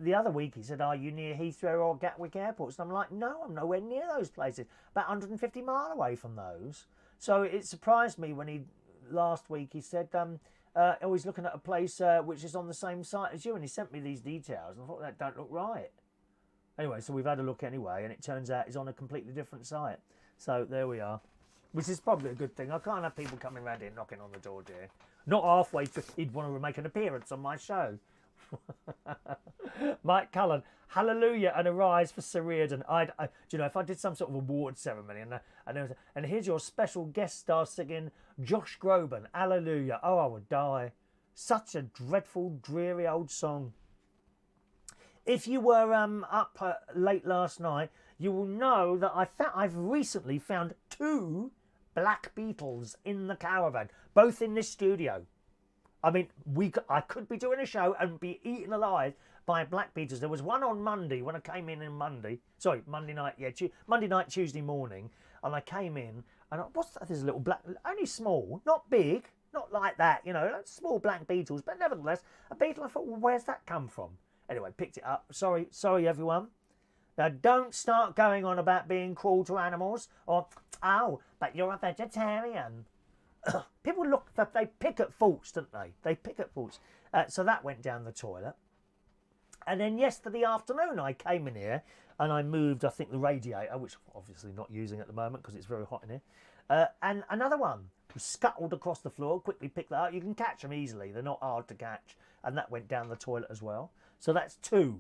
the other week he said, are you near Heathrow or Gatwick airports? And I'm like, no, I'm nowhere near those places. About 150 miles away from those. So it surprised me when last week he said, oh, he's looking at a place which is on the same site as you, and he sent me these details, and I thought, that don't look right. Anyway, so we've had a look anyway, and it turns out he's on a completely different site. So there we are. Which is probably a good thing. I can't have people coming around here knocking on the door, dear. Not halfway through. He'd want to make an appearance on my show. Mike Cullen, hallelujah and arise for Sir Reardon. Do you know, if I did some sort of award ceremony and here's your special guest star singing Josh Groban, hallelujah. Oh, I would die. Such a dreadful, dreary old song. If you were up late last night, you will know that I've recently found 2 black beetles in the caravan, both in this studio. I mean, I could be doing a show and be eaten alive by black beetles. There was one on Monday when I came in on Monday. Sorry, Monday night, yeah, Monday night, Tuesday morning. And I came in and what's that? There's a little black, only small, not big, not like that, you know, small black beetles, but nevertheless, a beetle. I thought, well, where's that come from? Anyway, picked it up. Sorry, everyone. Now, don't start going on about being cruel to animals or, oh, but you're a vegetarian. People they pick at faults, don't they? They pick at faults. So that went down the toilet. And then yesterday afternoon, I came in here and I moved, I think, the radiator, which I'm obviously not using at the moment because it's very hot in here. And another one scuttled across the floor. Quickly picked that up. You can catch them easily. They're not hard to catch. And that went down the toilet as well. So that's 2.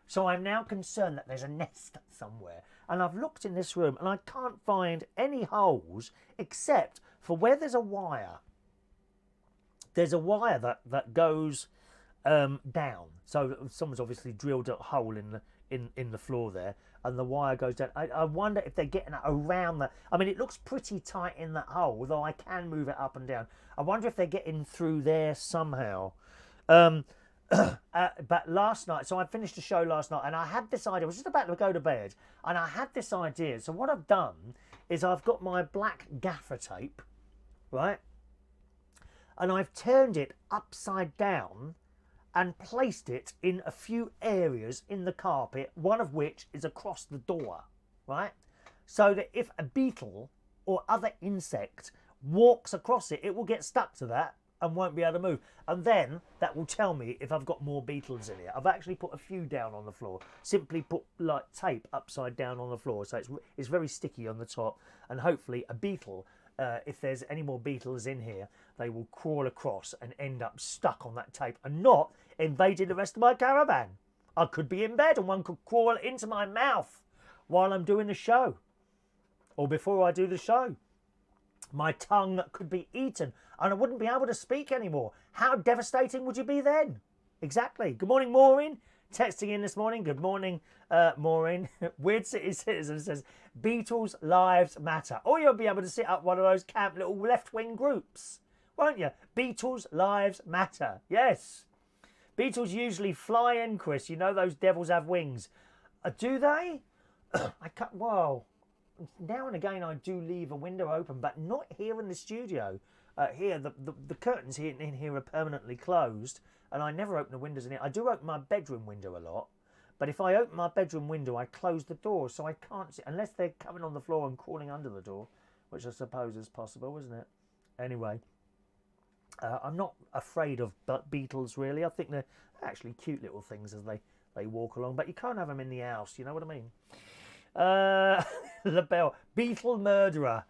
So I'm now concerned that there's a nest somewhere. And I've looked in this room and I can't find any holes except for where there's a wire. There's a wire that goes down. So someone's obviously drilled a hole in the floor there, and the wire goes down. I wonder if they're getting it around that. I mean, it looks pretty tight in that hole, although I can move it up and down. I wonder if they're getting through there somehow. But last night, so I finished the show last night, and I had this idea. I was just about to go to bed, and I had this idea. So what I've done is I've got my black gaffer tape, right? And I've turned it upside down and placed it in a few areas in the carpet, one of which is across the door, right? So that if a beetle or other insect walks across it, it will get stuck to that and won't be able to move. And then that will tell me if I've got more beetles in here. I've actually put a few down on the floor. Simply put like tape upside down on the floor. So it's very sticky on the top. And hopefully a beetle, if there's any more beetles in here, they will crawl across and end up stuck on that tape and not invading the rest of my caravan. I could be in bed and one could crawl into my mouth while I'm doing the show. Or before I do the show. My tongue could be eaten and I wouldn't be able to speak anymore. How devastating would you be then? Exactly. Good morning, Maureen. Texting in this morning. Good morning, Maureen. Weird City Citizen says, Beatles lives matter. Or you'll be able to sit up one of those camp little left-wing groups, won't you? Beatles lives matter. Yes. Beetles usually fly in, Chris. You know those devils have wings. Do they? I can't. Well, now and again I do leave a window open, but not here in the studio. Here, the curtains here in here are permanently closed, and I never open the windows in here. I do open my bedroom window a lot, but if I open my bedroom window, I close the door, so I can't see, unless they're coming on the floor and crawling under the door, which I suppose is possible, isn't it? Anyway, I'm not afraid of beetles, really. I think they're actually cute little things as they walk along, but you can't have them in the house, you know what I mean? LaBelle, Beetle Murderer.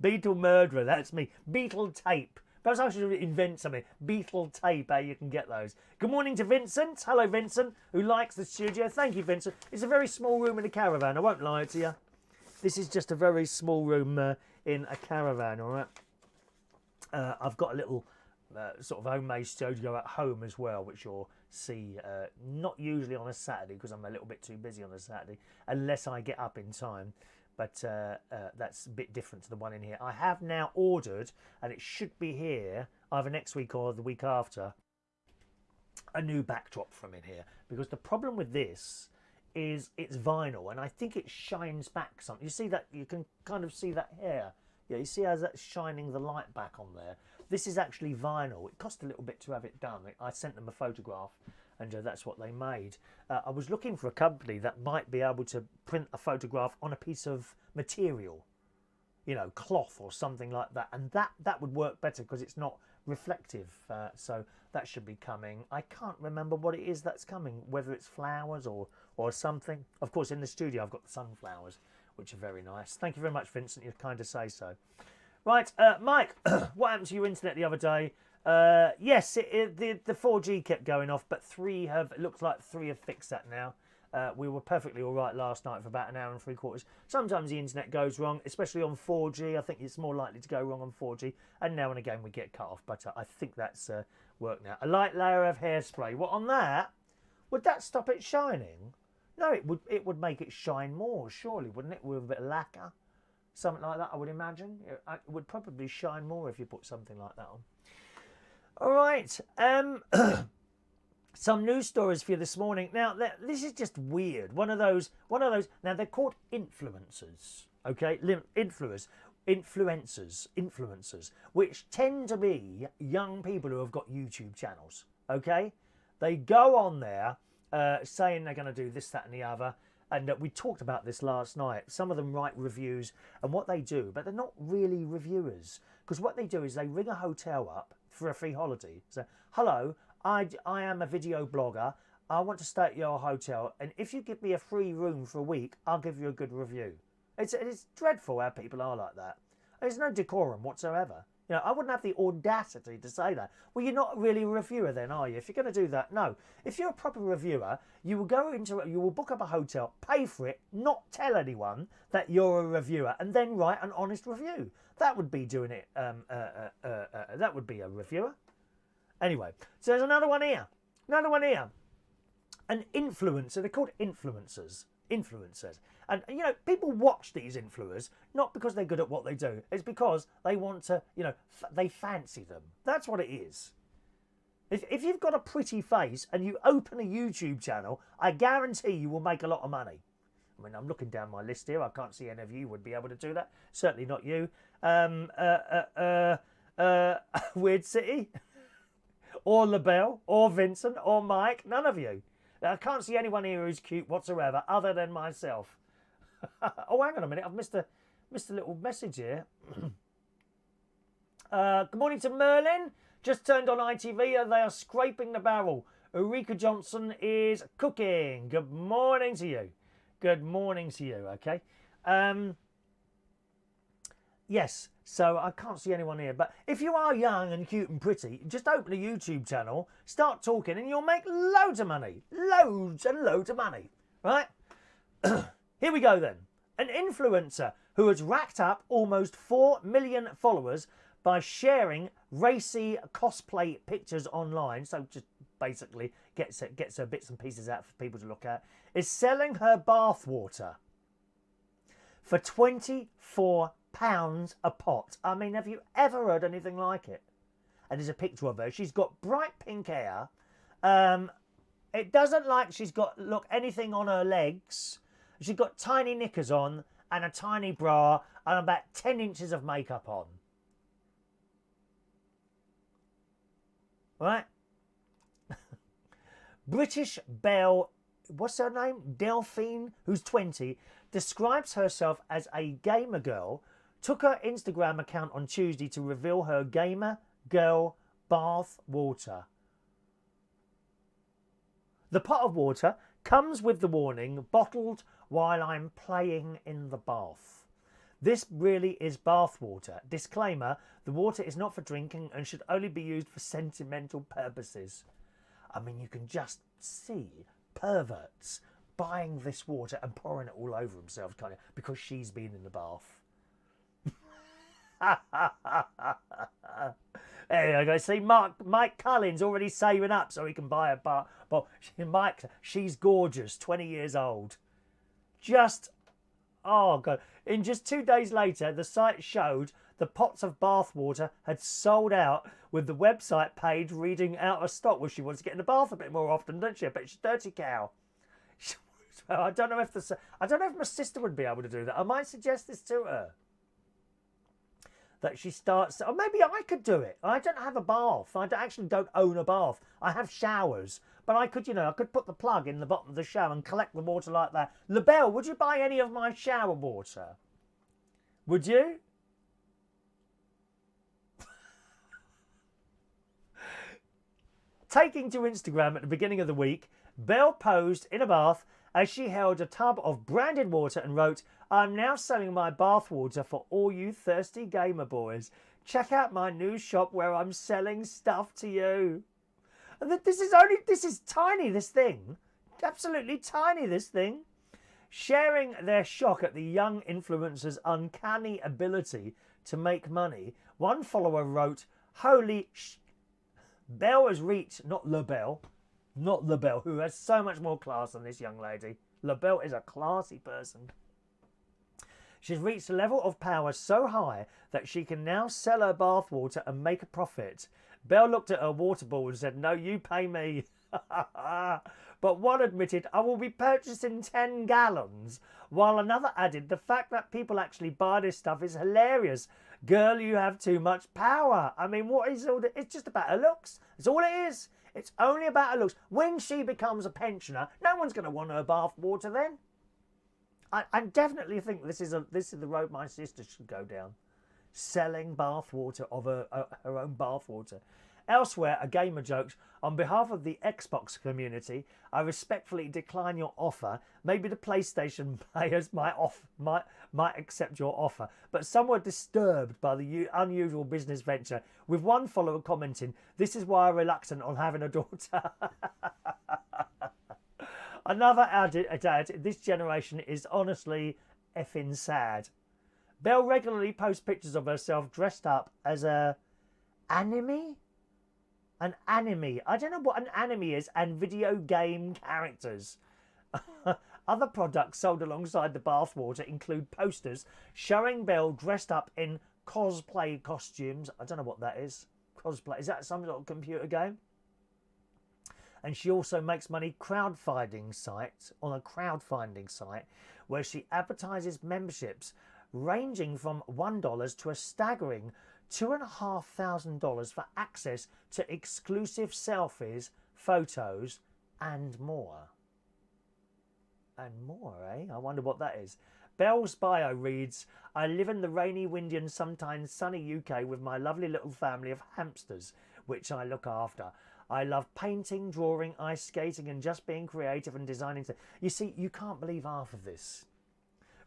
Beetle Murderer, that's me. Beetle Tape. Perhaps I should invent something. Beetle Tape, you can get those. Good morning to Vincent. Hello, Vincent, who likes the studio. Thank you, Vincent. It's a very small room in a caravan. I won't lie to you. This is just a very small room in a caravan, all right? I've got a little sort of homemade studio at home as well, which you'll see not usually on a Saturday because I'm a little bit too busy on a Saturday, unless I get up in time. But that's a bit different to the one in here. I have now ordered, and it should be here either next week or the week after, a new backdrop from in here. Because the problem with this is it's vinyl, and I think it shines back something. You see that? You can kind of see that here. Yeah, you see how that's shining the light back on there. This is actually vinyl. It cost a little bit to have it done. I sent them a photograph, and that's what they made. I was looking for a company that might be able to print a photograph on a piece of material, you know, cloth or something like that, and that would work better because it's not reflective. So that should be coming. I can't remember what it is that's coming, whether it's flowers or something. Of course, in the studio I've got the sunflowers, which are very nice. Thank you very much, Vincent. You're kind to say so. Right, Mike, what happened to your internet the other day? Yes, the 4G kept going off, but it looks like 3 have fixed that now. We were perfectly all right last night for about an hour and 3/4. Sometimes the internet goes wrong, especially on 4G. I think it's more likely to go wrong on 4G, and now and again we get cut off, but I think that's worked now. A light layer of hairspray. What on that? Would that stop it shining? No, it would make it shine more, surely, wouldn't it? With a bit of lacquer. Something like that, I would imagine. It would probably shine more if you put something like that on. All right. Some news stories for you this morning. Now, this is just weird. One of those. Now, they're called influencers. Okay, influencers, which tend to be young people who have got YouTube channels. Okay, they go on there saying they're going to do this, that, and the other. And we talked about this last night. Some of them write reviews and what they do, but they're not really reviewers. Because what they do is they ring a hotel up for a free holiday. So, hello, I am a video blogger. I want to stay at your hotel, and if you give me a free room for a week, I'll give you a good review. It's dreadful how people are like that. There's no decorum whatsoever. You know, I wouldn't have the audacity to say that. Well, you're not really a reviewer then, are you? If you're going to do that, no. If you're a proper reviewer, you will book up a hotel, pay for it, not tell anyone that you're a reviewer, and then write an honest review. That would be doing it. That would be a reviewer. Anyway, so there's another one here. Another one here. An influencer. They're called influencers. Influencers. And, you know, people watch these influencers not because they're good at what they do. It's because they want to, you know, they fancy them. That's what it is. If you've got a pretty face and you open a YouTube channel, I guarantee you will make a lot of money. I mean, I'm looking down my list here. I can't see any of you would be able to do that. Certainly not you. Weird City. Or LaBelle. Or Vincent. Or Mike. None of you. I can't see anyone here who's cute whatsoever other than myself. Oh, hang on a minute. I've missed a little message here. Good morning to Merlin. Just turned on ITV and they are scraping the barrel. Eureka Johnson is cooking. Good morning to you. Good morning to you, okay? Yes, so I can't see anyone here. But if you are young and cute and pretty, just open a YouTube channel, start talking, and you'll make loads of money. Loads and loads of money, right? Here we go then. An influencer who has racked up almost 4 million followers by sharing racy cosplay pictures online, so just basically gets her bits and pieces out for people to look at, is selling her bath water for £24 a pot. I mean, have you ever heard anything like it? And there's a picture of her. She's got bright pink hair. It doesn't like she's got, look, anything on her legs. She's got tiny knickers on and a tiny bra and about 10 inches of makeup on. Right? British belle, what's her name? Delphine, who's 20, describes herself as a gamer girl, took her Instagram account on Tuesday to reveal her gamer girl bath water. The pot of water comes with the warning, bottled while I'm playing in the bath. This really is bath water. Disclaimer, the water is not for drinking and should only be used for sentimental purposes. I mean, you can just see perverts buying this water and pouring it all over themselves, kind of, because she's been in the bath. There you go. See, Mike Cullen's already saving up so he can buy a bath. Well, Mike, she's gorgeous, 20 years old. Just, oh God. In just 2 days later, the site showed the pots of bath water had sold out, with the website page reading out of stock. Well, she wants to get in the bath a bit more often, doesn't she? But she's a dirty cow. I don't know if my sister would be able to do that. I might suggest this to her. That she starts, or maybe I could do it. I don't have a bath. I actually don't own a bath. I have showers. But I could, you know, I could put the plug in the bottom of the shower and collect the water like that. LaBelle, would you buy any of my shower water? Would you? Taking to Instagram at the beginning of the week, Belle posed in a bath as she held a tub of branded water and wrote, "I'm now selling my bath water for all you thirsty gamer boys. Check out my new shop where I'm selling stuff to you." And this is tiny, this thing. Absolutely tiny, this thing. Sharing their shock at the young influencer's uncanny ability to make money, one follower wrote, "Holy sh..." Belle has reached, not LaBelle, who has so much more class than this young lady. LaBelle is a classy person. She's reached a level of power so high that she can now sell her bathwater and make a profit. Belle looked at her water bottle and said, "No, you pay me." But one admitted, "I will be purchasing 10 gallons, while another added, "The fact that people actually buy this stuff is hilarious. Girl, you have too much power." I mean, what is all that? It's just about her looks. It's all it is. It's only about her looks. When she becomes a pensioner, no one's going to want her bath water then. I definitely think this is the road my sister should go down. Selling bath water of her own bath water. Elsewhere, a gamer jokes, on behalf of the Xbox community, I respectfully decline your offer. Maybe the PlayStation players might accept your offer. But some were disturbed by the unusual business venture, with one follower commenting, this is why I'm reluctant on having a daughter. Another added, this generation is honestly effing sad. Belle regularly posts pictures of herself dressed up as a anime? An anime. I don't know what an anime is, and video game characters. Other products sold alongside the bathwater include posters showing Belle dressed up in cosplay costumes. I don't know what that is. Cosplay. Is that some sort of computer game? And she also makes money on a crowdfunding site where she advertises memberships ranging from $1 to a staggering $2,500 for access to exclusive selfies, photos, and more. And more, eh? I wonder what that is. Belle's bio reads, I live in the rainy, windy and sometimes sunny UK with my lovely little family of hamsters, which I look after. I love painting, drawing, ice skating and just being creative and designing. You see, you can't believe half of this.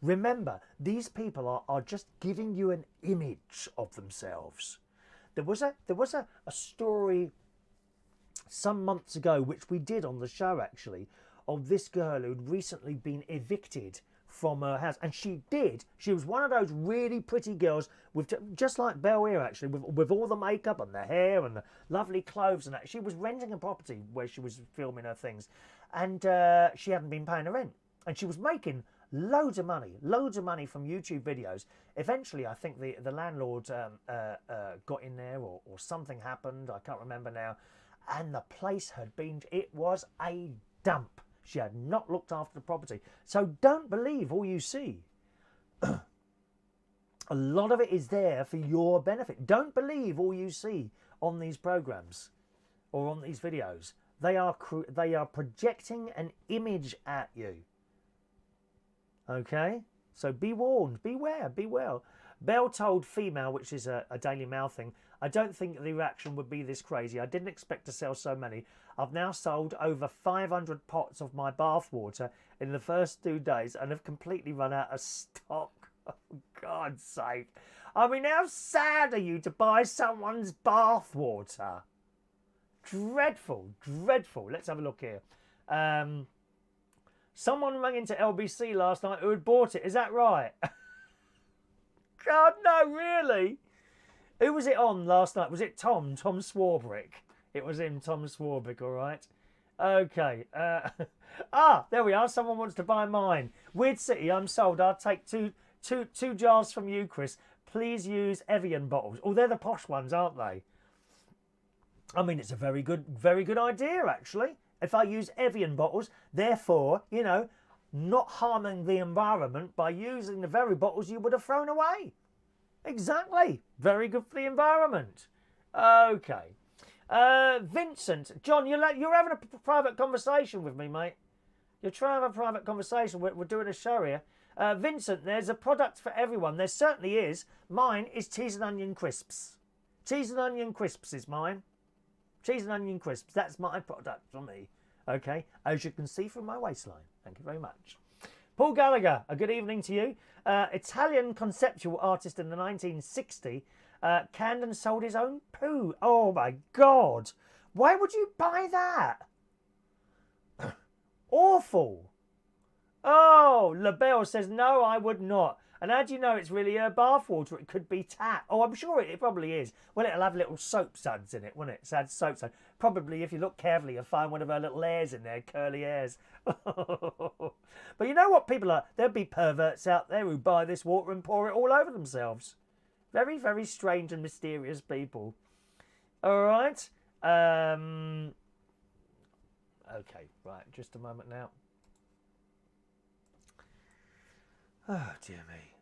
Remember, these people are just giving you an image of themselves. There was a story some months ago, which we did on the show actually, of this girl who'd recently been evicted from her house. And she was one of those really pretty girls, with just like Belle here actually, with all the makeup and the hair and the lovely clothes and that. She was renting a property where she was filming her things, and she hadn't been paying her rent. And she was making loads of money from YouTube videos. Eventually, I think the landlord got in there, or something happened. I can't remember now. And the place it was a dump. She had not looked after the property. So don't believe all you see. A lot of it is there for your benefit. Don't believe all you see on these programs or on these videos. They are projecting an image at you. Okay, so be warned, beware, be well. Belle told Female, which is a Daily Mail thing, I don't think the reaction would be this crazy. I didn't expect to sell so many. I've now sold over 500 pots of my bath water in the first 2 days and have completely run out of stock. Oh, God's sake. I mean, how sad are you to buy someone's bath water? Dreadful, dreadful. Let's have a look here. Someone rang into LBC last night who had bought it. Is that right? God, no, really? Who was it on last night? Was it Tom Swarbrick? It was him, Tom Swarbrick, all right. Okay. There we are. Someone wants to buy mine. Weird City, I'm sold. I'll take two jars from you, Chris. Please use Evian bottles. Oh, they're the posh ones, aren't they? I mean, it's a very good idea, actually. If I use Evian bottles, therefore, not harming the environment by using the very bottles you would have thrown away. Exactly. Very good for the environment. Okay. Vincent, John, you're having a private conversation with me, mate. You're trying to have a private conversation. We're doing a show here. Vincent, there's a product for everyone. There certainly is. Mine is cheese and onion crisps. Cheese and onion crisps is mine. Cheese and onion crisps. That's my product for me. Okay, as you can see from my waistline. Thank you very much. Paul Gallagher, a good evening to you. Italian conceptual artist in the 1960s, canned and sold his own poo. Oh my God. Why would you buy that? Awful. Oh, LaBelle says, no, I would not. And how do you know it's really her bath water? It could be tap. Oh, I'm sure it probably is. Well, it'll have little soap suds in it, won't it? Sad soap suds. Probably, if you look carefully, you'll find one of her little hairs in there, curly hairs. But you know what people are? There'll be perverts out there who buy this water and pour it all over themselves. Very, very strange and mysterious people. All right. Okay, right. Just a moment now. Oh, dear me.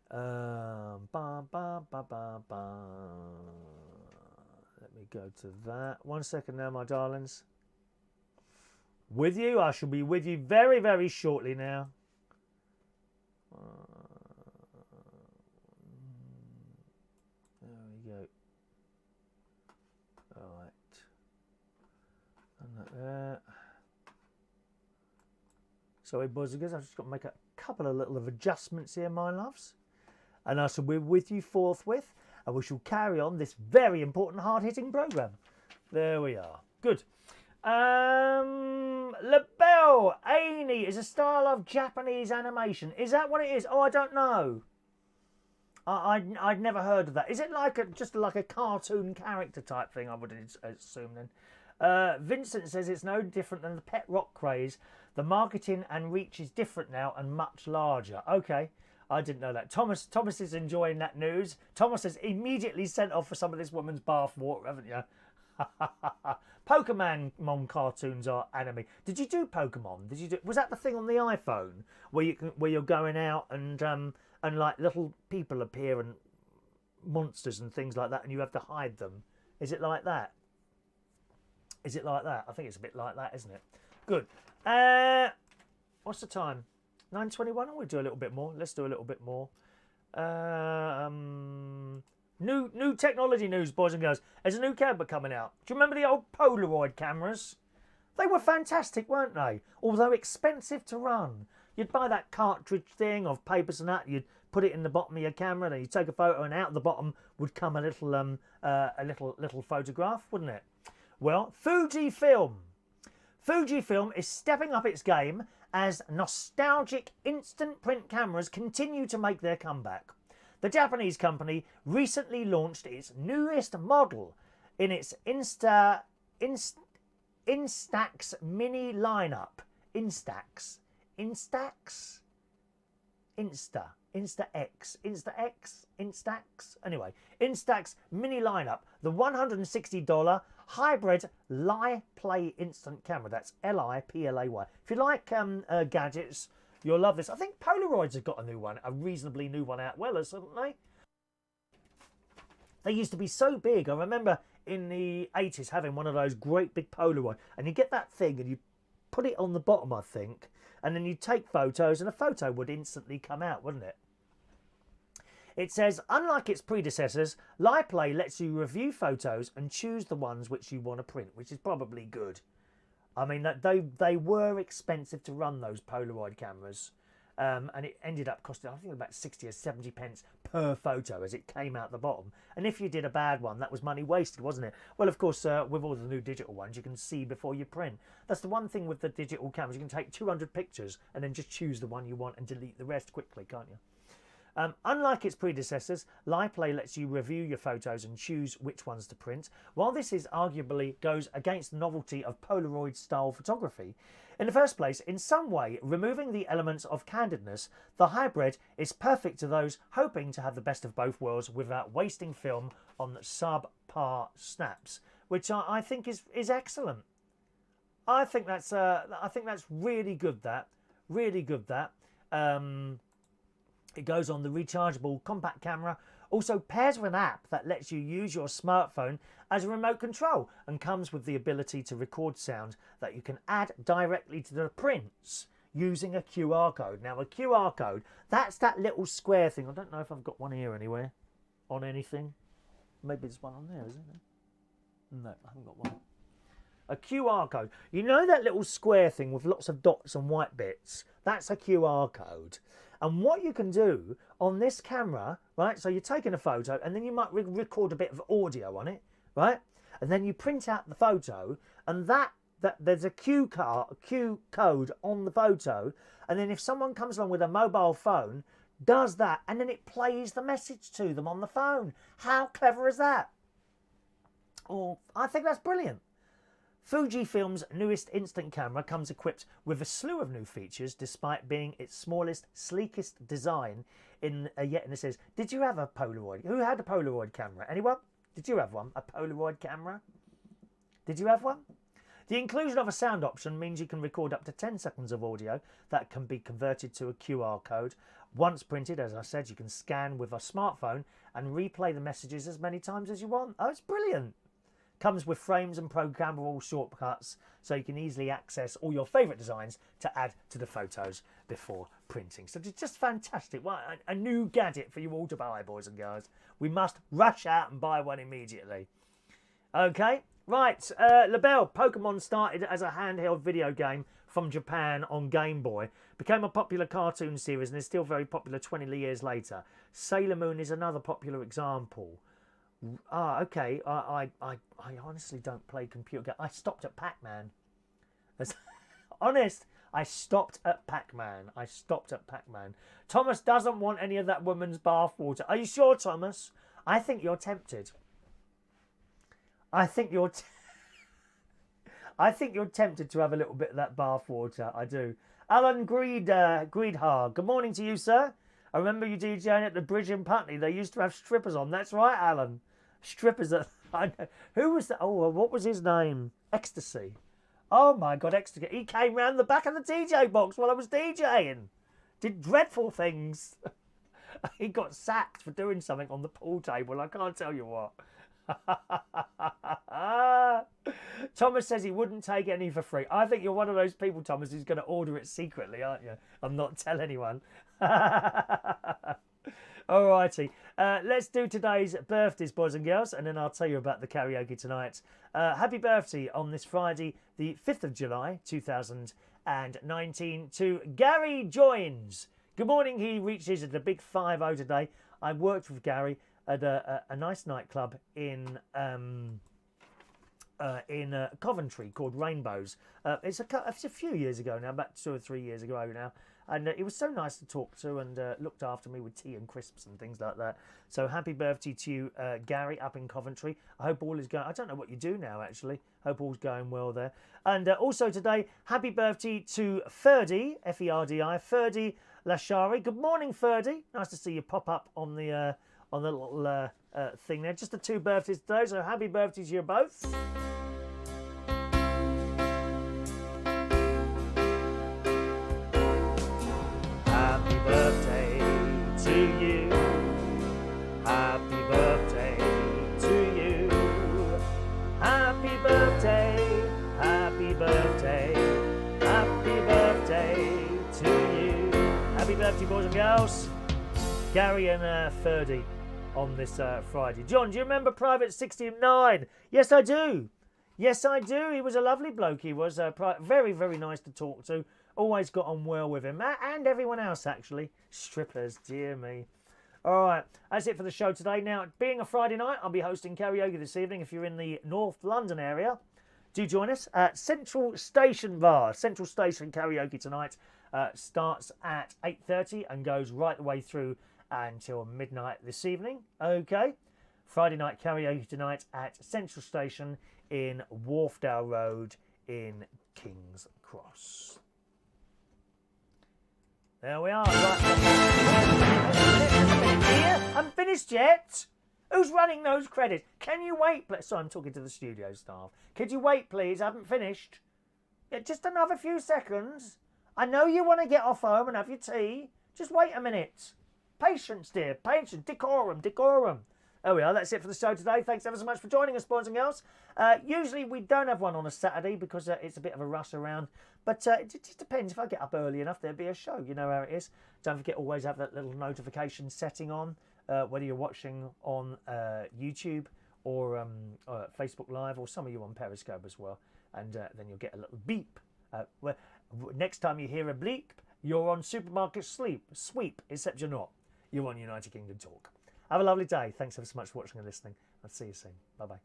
Let me go to that. 1 second now, my darlings. With you. I shall be with you very, very shortly now. There we go. All right. Sorry, boys and girls, I've just got to make a couple of little adjustments here, my loves. And I shall be with you forthwith, and we shall carry on this very important hard-hitting programme. There we are. Good. LaBelle Annie is a style of Japanese animation. Is that what it is? Oh, I don't know. I'd never heard of that. Is it like just like a cartoon character type thing? I would assume then. Vincent says it's no different than the pet rock craze. The marketing and reach is different now and much larger. Okay, I didn't know that. Thomas is enjoying that news. Thomas has immediately sent off for some of this woman's bath water, haven't you? Pokemon cartoons are anime. Did you do Pokemon? Was that the thing on the iPhone where you're going out and like little people appear and monsters and things like that, and you have to hide them? Is it like that? Is it like that? I think it's a bit like that, isn't it? Good. What's the time? 9:21. We'll do a little bit more. Let's do a little bit more. New technology news, boys and girls. There's a new camera coming out. Do you remember the old Polaroid cameras? They were fantastic, weren't they? Although expensive to run. You'd buy that cartridge thing of papers and that. You'd put it in the bottom of your camera, and you take a photo, and out of the bottom would come a little photograph, wouldn't it? Well, Fujifilm is stepping up its game as nostalgic instant print cameras continue to make their comeback. The Japanese company recently launched its newest model in its Instax mini lineup. Instax. Anyway, Instax mini lineup. The $160 hybrid Li-Play instant camera. That's Liplay. If you like gadgets, you'll love this. I think Polaroids have got a new one, a reasonably new one out, well, haven't they? They used to be so big. I remember in the 80s having one of those great big Polaroid, and you get that thing and you put it on the bottom, I think, and then you take photos, and a photo would instantly come out, wouldn't it? It says, unlike its predecessors, Liplay lets you review photos and choose the ones which you want to print, which is probably good. I mean, they were expensive to run, those Polaroid cameras, and it ended up costing, I think, about 60 or 70 pence per photo as it came out the bottom. And if you did a bad one, that was money wasted, wasn't it? Well, of course, with all the new digital ones, you can see before you print. That's the one thing with the digital cameras. You can take 200 pictures and then just choose the one you want and delete the rest quickly, can't you? Unlike its predecessors, Liplay lets you review your photos and choose which ones to print. While this is arguably goes against the novelty of Polaroid-style photography, in the first place, in some way, removing the elements of candidness, the hybrid is perfect to those hoping to have the best of both worlds without wasting film on subpar snaps, which I think is excellent. I think that's really good. It goes on the rechargeable compact camera, also pairs with an app that lets you use your smartphone as a remote control and comes with the ability to record sound that you can add directly to the prints using a QR code. Now, a QR code, that's that little square thing. I don't know if I've got one here anywhere on anything. Maybe there's one on there, isn't there? No, I haven't got one. A QR code. You know that little square thing with lots of dots and white bits? That's a QR code. And what you can do on this camera, right, so you're taking a photo and then you might record a bit of audio on it, right? And then you print out the photo, and that there's a Q code on the photo, and then if someone comes along with a mobile phone, does that, and then it plays the message to them on the phone. How clever is that? Oh, I think that's brilliant. Fujifilm's newest instant camera comes equipped with a slew of new features, despite being its smallest, sleekest design. And it says, did you have a Polaroid? Who had a Polaroid camera? Anyone? Did you have one? A Polaroid camera? Did you have one? The inclusion of a sound option means you can record up to 10 seconds of audio that can be converted to a QR code. Once printed, as I said, you can scan with a smartphone and replay the messages as many times as you want. Oh, it's brilliant. Comes with frames and programmable shortcuts, so you can easily access all your favourite designs to add to the photos before printing. So it's just fantastic. Well, a new gadget for you all to buy, boys and girls. We must rush out and buy one immediately. Okay, right. LaBelle, Pokemon started as a handheld video game from Japan on Game Boy. Became a popular cartoon series and is still very popular 20 years later. Sailor Moon is another popular example. Ah, okay. I honestly don't play computer games. I stopped at Pac-Man. Honest, I stopped at Pac-Man. Thomas doesn't want any of that woman's bathwater. Are you sure, Thomas? I think you're tempted. I think you're tempted to have a little bit of that bathwater. I do. Alan Greedhar. Good morning to you, sir. I remember you DJing at the Bridge in Putney. They used to have strippers on. That's right, Alan. Strippers. I know. Who was that? Oh, what was his name? Ecstasy. Oh my God, Ecstasy. He came round the back of the DJ box while I was DJing. Did dreadful things. He got sacked for doing something on the pool table. I can't tell you what. Thomas says he wouldn't take any for free. I think you're one of those people, Thomas, who's going to order it secretly, aren't you? I'm not telling anyone. Alrighty, let's do today's birthdays, boys and girls, and then I'll tell you about the karaoke tonight. Happy birthday on this Friday, the 5th of July, 2019, to Gary Joins. Good morning. He reaches at a big 5-0 today. I worked with Gary at a nice nightclub in Coventry called Rainbows. It's a few years ago now, about 2 or 3 years ago now. And it was so nice to talk to and looked after me with tea and crisps and things like that. So happy birthday to you, Gary, up in Coventry. I hope all is going... I don't know what you do now, actually. Hope all's going well there. And also today, happy birthday to Ferdi, F-E-R-D-I, Ferdi Lashari. Good morning, Ferdi. Nice to see you pop up on the little thing there. Just the 2 birthdays today, so happy birthday to you both. Happy birthday to you. Happy birthday to you. Happy birthday. Happy birthday. Happy birthday to you. Happy birthday, boys and girls. Gary and Ferdi on this Friday. John, do you remember Private 69? Yes, I do. Yes, I do. He was a lovely bloke. He was very, very nice to talk to. Always got on well with him. And everyone else, actually. Strippers, dear me. All right, that's it for the show today. Now, being a Friday night, I'll be hosting karaoke this evening. If you're in the North London area, do join us at Central Station Bar. Central Station karaoke tonight starts at 8:30 and goes right the way through until midnight this evening. Okay, Friday night karaoke tonight at Central Station in Wharfdale Road in King's Cross. There we are. Right. Here, I'm finished yet. Who's running those credits? Can you wait, please? Sorry, I'm talking to the studio staff. Could you wait, please? I haven't finished. Yeah, just another few seconds. I know you want to get off home and have your tea. Just wait a minute. Patience, dear. Patience. Decorum. Decorum. There we are. That's it for the show today. Thanks ever so much for joining us, boys and girls. Usually we don't have one on a Saturday because it's a bit of a rush around. But it just depends. If I get up early enough, there'll be a show. You know how it is. Don't forget, always have that little notification setting on, whether you're watching on YouTube or Facebook Live, or some of you on Periscope as well. And then you'll get a little beep. Next time you hear a bleep, you're on Supermarket Sweep, except you're not. You're on United Kingdom Talk. Have a lovely day. Thanks ever so much for watching and listening. I'll see you soon. Bye-bye.